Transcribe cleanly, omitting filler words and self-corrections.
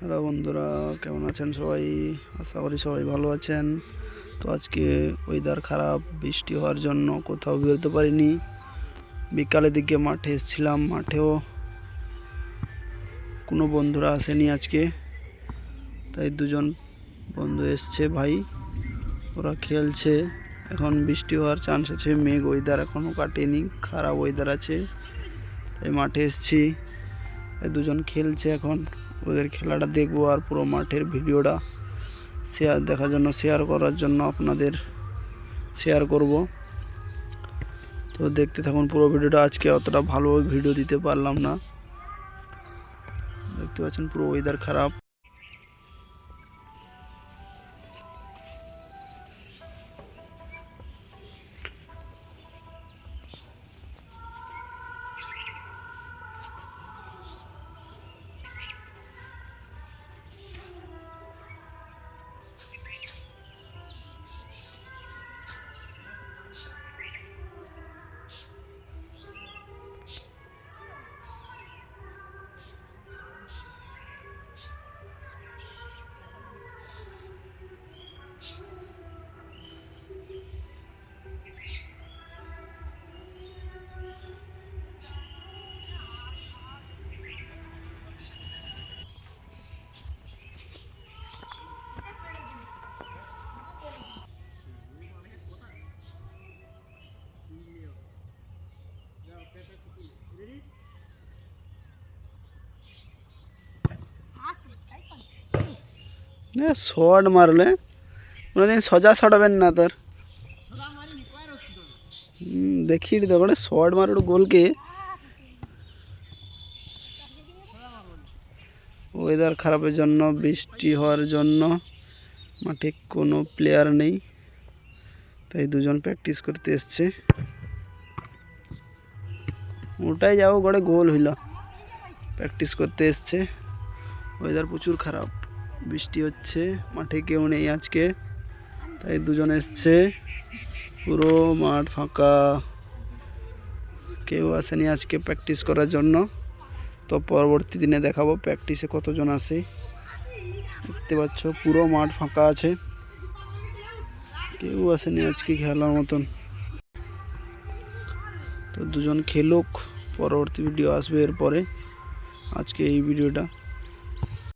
Hello বন্ধুরা, কেমন আছেন সবাই? আশা করি সবাই ভালো আছেন। তো আজকে ওয়েদার খারাপ, বৃষ্টি হওয়ার জন্য কোথাও বেরোতে পারিনি। বিকালের দিকে মাঠে এসেছিলাম, মাঠেও কোনো বন্ধুরা আসেনি আজকে, তাই দুজন বন্ধু এসছে ভাই, ওরা খেলছে। এখন বৃষ্টি হওয়ার চান্স আছে, মেঘ ওয়েদার এখনও কাটেনি, খারাপ ওয়েদার আছে, তাই মাঠে এসেছি। দুজন খেলছে, এখন ওদের খেলাটা দেখবো আর পুরো মাঠের ভিডিওটা দেখার জন্য, শেয়ার করার জন্য আপনাদের শেয়ার করব। তো দেখতে থাকুন পুরো ভিডিওটা। আজকে অতটা ভালো ভিডিও দিতে পারলাম না, দেখতে পাচ্ছেন পুরো ওয়েদার খারাপ। শর্ট মারলে কোনোদিন সোজা ছড়াবেন না তোর। দেখি তো গোটে শর্ট মার গোলকে। ওয়েদার খারাপের জন্য, বৃষ্টি হওয়ার জন্য মাঠে কোনো প্লেয়ার নেই, তাই দুজন প্র্যাকটিস করতে এসছে। ওটাই যাও গোটে গোল হইল, প্র্যাকটিস করতে এসছে। ওয়েদার প্রচুর খারাপ, বৃষ্টি হচ্ছে, মাঠে কেউ নেই আজকে, তাই দুজন এসছে। পুরো মাঠ ফাঁকা, কেউ আসেনি আজকে প্র্যাকটিস করার জন্য। তো পরবর্তী দিনে দেখাবো প্র্যাকটিসে কতজন আসে। দেখতে পাচ্ছ পুরো মাঠ ফাঁকা আছে, কেউ আসেনি আজকে খেলার মতন। তো দুজন খেলুক, পরবর্তী ভিডিও আসবে এরপরে। আজকে এই ভিডিওটা